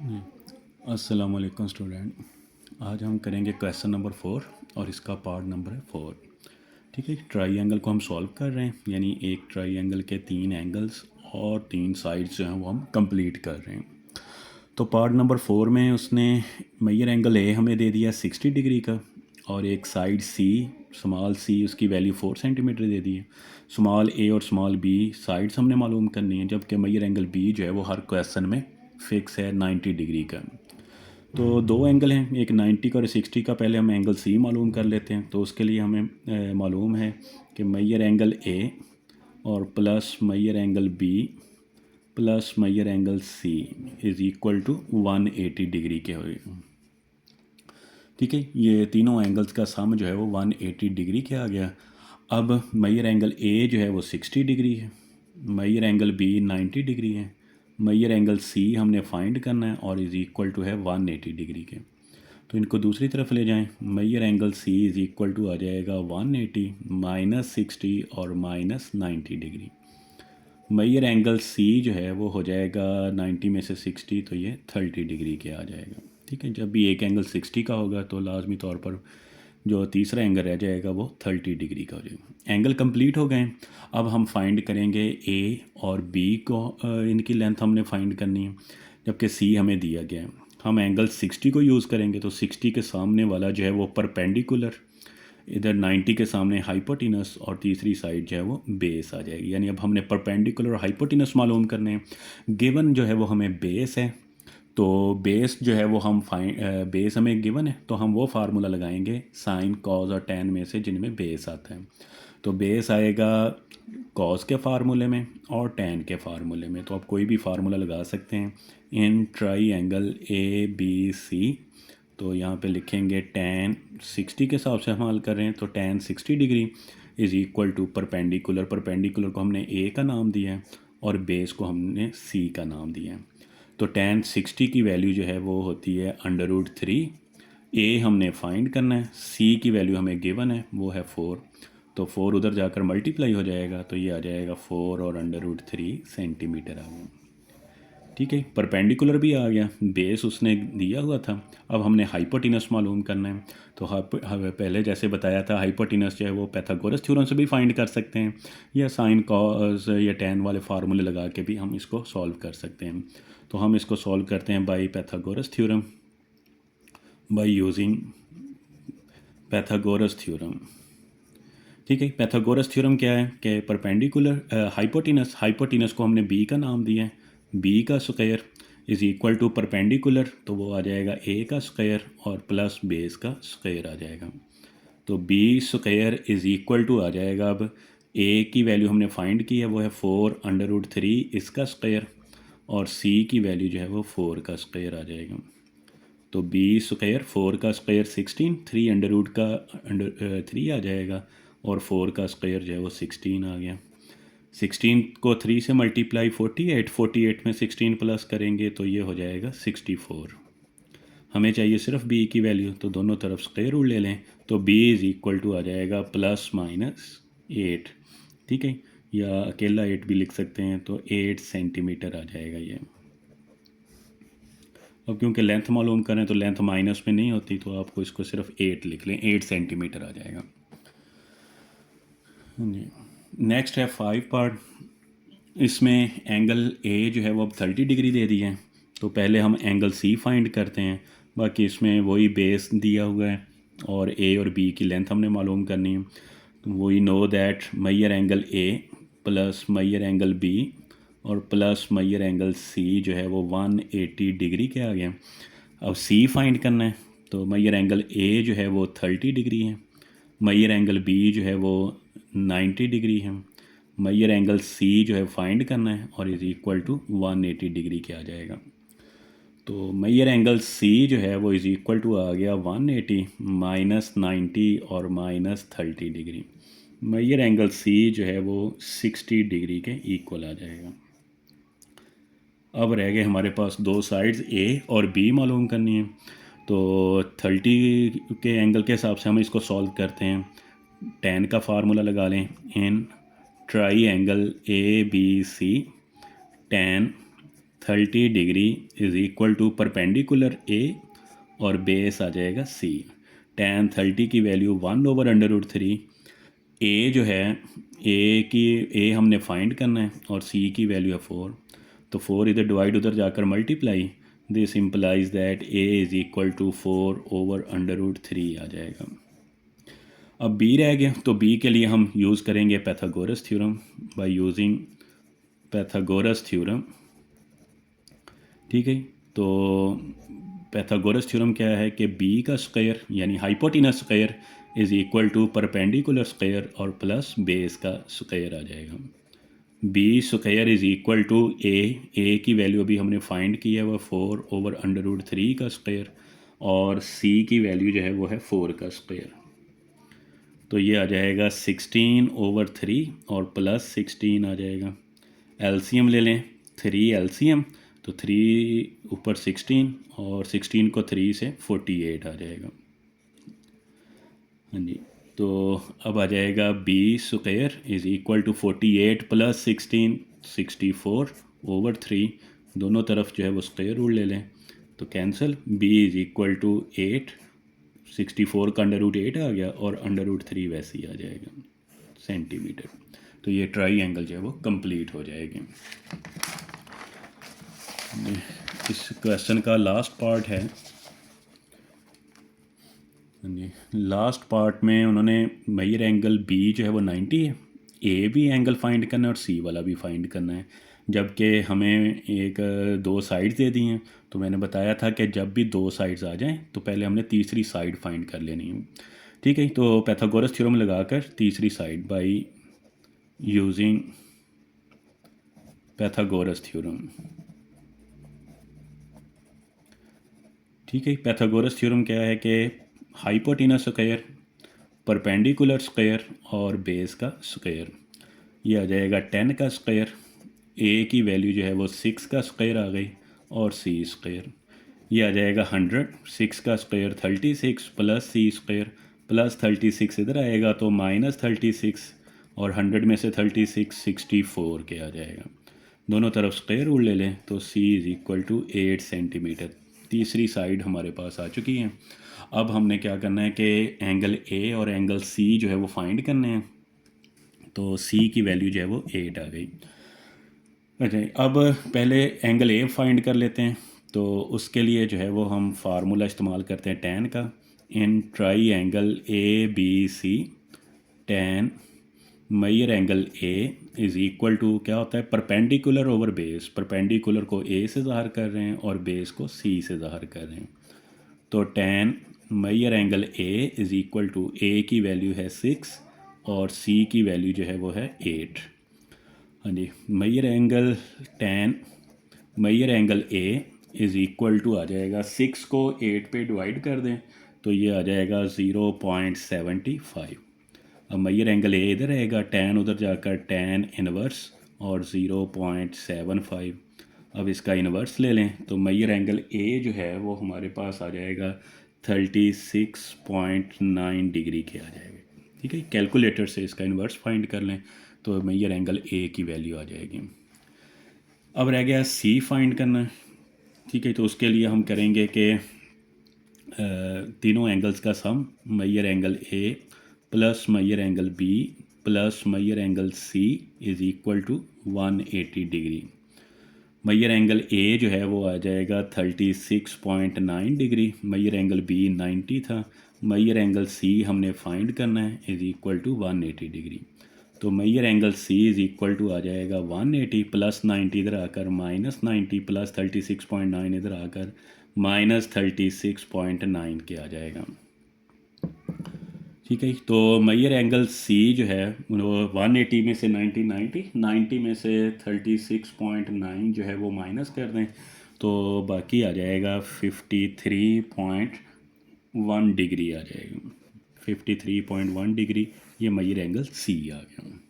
जी, अस्सलाम वालेकुम स्टूडेंट। आज हम करेंगे क्वेश्चन नंबर 4 और इसका पार्ट नंबर है 4। ठीक है, ट्राइंगल को हम सॉल्व कर रहे हैं, यानी एक ट्राइंगल के 3 एंगल्स और 3 साइड्स जो हैं वो हम कंप्लीट कर रहे हैं। तो पार्ट नंबर 4 में उसने मेजर एंगल ए हमें दे दिया 60 डिग्री का, और एक साइड सी, स्मॉल सी, उसकी वैल्यू 4 सेंटीमीटर दे दी है। स्मॉल ए और स्मॉल बी साइड्स हमने मालूम करनी है, जबकि मेजर एंगल बी जो है वो हर क्वेश्चन में फिक्स है 90 डिग्री का। तो दो एंगल हैं, एक 90 का और 60 का। पहले हम एंगल सी मालूम कर लेते हैं। तो उसके लिए हमें मालूम है कि मेजर एंगल ए और plus measure angle B plus measure angle C is equal to 180 degree के हुए। ठीक है, ये तीनों एंगल्स का सम जो है वो 180 डिग्री के आ गया। अब मेजर एंगल ए जो है वो 60 डिग्री है, मेजर एंगल बी 90 डिग्री है, मेजर एंगल सी हमने फाइंड करना है और इज़ इक्वल टू है 180 डिग्री के। तो इनको दूसरी तरफ ले जाएं। Measure angle C is equal to आ जाएगा 180 माइनस 60 और minus 90 degree. Measure angle C जो है वो हो जाएगा 90 में से 60, तो ये 30 डिग्री के आ जाएगा। ठीक है, जब भी एक एंगल 60 का होगा तो लाजमी तौर पर जो तीसरा एंगल रह जाएगा वो 30 डिग्री का हो जाएगा। एंगल कंप्लीट हो गए। अब हम फाइंड करेंगे ए और बी को, इनकी लेंथ हमने फाइंड करनी है, जबकि सी हमें दिया गया है। हम एंगल 60 को यूज़ करेंगे, तो 60 के सामने वाला जो है वो परपेंडिकुलर, इधर 90 के सामने हाइपोटेनस और तीसरी साइड जो है वो बेस आ जाएगी। यानी अब हमने परपेंडिकुलर और हाइपोटेनस मालूम करने हैं। गिवन जो है वो हमें बेस है, तो बेस जो है वो हम बेस हमें गिवन है, तो हम वो फार्मूला लगाएंगे साइन कॉस और टेन में से जिनमें बेस आता है। तो बेस आएगा कॉस के फार्मूले में और टेन के फार्मूले में। तो आप कोई भी फार्मूला लगा सकते हैं in triangle A B C. तो यहाँ पे लिखेंगे टेन 60 के हिसाब से हम हल कर रहे हैं, तो tan 60 degree is equal to perpendicular. Perpendicular को हमने ए का नाम दिया है और बेस को हमने सी का नाम दिया है। तो टेन 60 की वैल्यू जो है वो होती है √3। ए हमने फाइंड करना है, सी की वैल्यू हमें गिवन है वो है 4। तो 4 उधर जाकर मल्टीप्लाई हो जाएगा, तो ये आ जाएगा 4 और √3 सेंटीमीटर आ गया। ठीक है, परपेंडिकुलर भी आ गया, बेस उसने दिया हुआ था। अब हमने हाइपोटेनस मालूम करना है। तो पहले जैसे बताया था, हाइपोटेनस जो है वो पैथागोरस थ्योरम से भी फाइंड कर सकते हैं, या साइन कॉस या टेन वाले फार्मूले लगा के भी हम इसको सॉल्व कर सकते हैं। तो हम इसको सॉल्व करते हैं by Pythagoras theorem, by using Pythagoras theorem. ठीक है, पैथागोरस थ्योरम क्या है कि परपेंडिकुलर हाइपोटेनस को हमने बी का नाम दिया है, बी का square is equal to perpendicular, तो वो आ जाएगा ए का स्क्वायर और प्लस बेस का स्क्वायर आ जाएगा। तो B square is equal to आ जाएगा, अब ए की वैल्यू हमने फाइंड की है वो है 4√3 इसका स्क्वायर, और सी की वैल्यू जो है वो 4 का स्क्वायर आ जाएगा। तो बी स्क्वायर 4 का स्क्वायर 16, 3 अंडर रूट का 3 आ जाएगा, और 4 का स्क्वायर जो है वो 16 आ गया। 16 को 3 से मल्टीप्लाई 48, 48 में 16 प्लस करेंगे तो ये हो जाएगा 64। हमें चाहिए सिर्फ बी की वैल्यू, तो दोनों तरफ स्क्वायर रूट ले लें, तो बी इज़ इक्वल टू आ जाएगा ±8। ठीक है, या अकेला 8 भी लिख सकते हैं, तो 8 सेंटीमीटर आ जाएगा ये। अब क्योंकि लेंथ मालूम करें तो लेंथ माइनस में नहीं होती, तो आपको इसको सिर्फ 8 लिख लें, 8 सेंटीमीटर आ जाएगा। जी, नेक्स्ट है 5 पार्ट। इसमें एंगल ए जो है वो अब 30 डिग्री दे दिया है, तो पहले हम एंगल सी फाइंड करते हैं। बाकी इसमें वही बेस दिया हुआ है और ए और बी की लेंथ हमने मालूम करनी है। तो वही know that measure angle A plus measure angle B और प्लस मेजर एंगल सी जो है वो 180 डिग्री के आ गया। अब सी फाइंड करना है, तो मेजर एंगल ए जो है वो 30 डिग्री है, मेजर एंगल बी जो है वो 90 डिग्री है, मेजर एंगल सी जो है फाइंड करना है और इज़ इक्वल टू 180 डिग्री के आ जाएगा। तो मेजर एंगल सी जो है वो इज़ इक्वल टू आ गया 180 माइनस 90 और minus 30 degree. Measure angle C जो है वो 60 डिग्री के इक्वल आ जाएगा। अब रह गए हमारे पास दो साइड्स ए और बी मालूम करनी है। तो 30 के एंगल के हिसाब से हम इसको सॉल्व करते हैं। टेन का फार्मूला लगा लें in triangle A B C, tan 30 degree is equal to perpendicular A और बेस आ जाएगा सी। tan 30 की वैल्यू 1/√3। ए जो है ए हमने फाइंड करना है और सी की वैल्यू है 4, तो 4 इधर डिवाइड उधर जाकर multiply, this implies that A is equal to 4/√3 आ जाएगा। अब बी रह गया, तो बी के लिए हम यूज़ करेंगे Pythagoras theorem. By using Pythagoras theorem, ठीक है, तो पैथागोरस थ्योरम क्या है कि बी का स्क्वायर यानी hypotenuse square is equal to perpendicular square और प्लस बेस का स्क्वायर आ जाएगा। B square is equal to A की वैल्यू अभी हमने फाइंड की है वो 4/√3 का स्क्वायर, और सी की वैल्यू जो है वो है 4 का स्क्वायर। तो ये आ जाएगा 16/3 और प्लस 16 आ जाएगा। एलसीएम ले लें, 3 एलसीएम, तो 3 ऊपर 16 और 16 को 3 से 48 आ जाएगा। हाँ जी, तो अब आ जाएगा B square is equal to 48 plus 16 64/3, दोनों तरफ जो है वो स्क्वायर रूट ले लें तो cancel, B is equal to 8, 64 का √8 आ गया और √3 वैसे ही आ जाएगा सेंटीमीटर। तो ये ट्राई एंगल जो है वो कंप्लीट हो जाएगी। इस क्वेश्चन का लास्ट पार्ट है जी। लास्ट पार्ट में उन्होंने मेजर एंगल बी जो है वो 90 है, ए भी एंगल फाइंड करना है और सी वाला भी फाइंड करना है, जबकि हमें एक 2 साइड्स दे दी हैं। तो मैंने बताया था कि जब भी 2 साइड्स आ जाएं तो पहले हमने तीसरी साइड फाइंड कर लेनी है, ठीक है। तो पैथागोरस थ्योरम लगाकर तीसरी side by using Pythagoras theorem, ठीक है। पैथागोरस थ्योरम क्या है कि हाइपोटेनस स्क्वायर, परपेंडिकुलर स्क्वायर और बेस का स्क्वायर, ये आ जाएगा 10 का स्क्वायर, ए की वैल्यू जो है वो 6 का स्क्वायर आ गई और सी स्क्वायर, ये आ जाएगा 100, 6 का स्क्वायर 36 प्लस सी स्क्वायर प्लस 36 इधर आएगा तो -36 और 100 में से 36 64 के आ जाएगा। दोनों तरफ स्क्वायर रूट ले लें तो सी इज़ इक्वल टू 8 सेंटीमीटर। तीसरी साइड हमारे पास आ चुकी है। अब हमने क्या करना है कि एंगल ए और एंगल सी जो है वो फाइंड करने हैं, तो सी की वैल्यू जो है वो 8 आ गई। अच्छा, अब पहले एंगल ए फाइंड कर लेते हैं, तो उसके लिए जो है वो हम फार्मूला इस्तेमाल करते हैं tan का। In triangle A B C tan measure angle A is equal to क्या होता है, परपेंडिकुलर ओवर बेस, परपेंडिकुलर को ए से ज़ाहिर कर रहे हैं और बेस को सी से ज़ाहिर कर रहे हैं। तो tan measure angle A is equal to A की वैल्यू है 6 और सी की वैल्यू जो है वो है 8। हाँ जी, measure angle A is equal to आ जाएगा 6 को 8 पे डिवाइड कर दें तो ये आ जाएगा 0.75। अब मेजर एंगल ए इधर रहेगा, tan उधर जाकर tan इनवर्स और 0.75। अब इसका इन्वर्स ले लें तो मेजर एंगल ए जो है वो हमारे पास आ जाएगा 36.9 डिग्री के आ जाएगा, ठीक है। कैलकुलेटर से इसका इन्वर्स फाइंड कर लें तो मेजर एंगल ए की वैल्यू आ जाएगी। अब रह गया सी फाइंड करना, ठीक है। तो उसके लिए हम करेंगे कि तीनों एंगल्स का sum, measure angle A plus measure angle B plus measure angle C is equal to 180 degree. Measure angle A जो है वो आ जाएगा 36.9 डिग्री, मेजर एंगल बी 90 था, मेजर एंगल सी हमने फाइंड करना है इज़ इक्वल टू 180 डिग्री। तो measure angle C is equal to आ जाएगा 180 प्लस 90 इधर आकर -90 प्लस 36.9 इधर आकर -36.9 के आ जाएगा, ठीक है। तो मेजर एंगल सी जो है वो 180 में से 90 में से 36.9 जो है वो माइनस कर दें तो बाकी आ जाएगा 53.1 डिग्री आ जाएगा, 53.1 डिग्री, ये मेजर एंगल सी आ गया।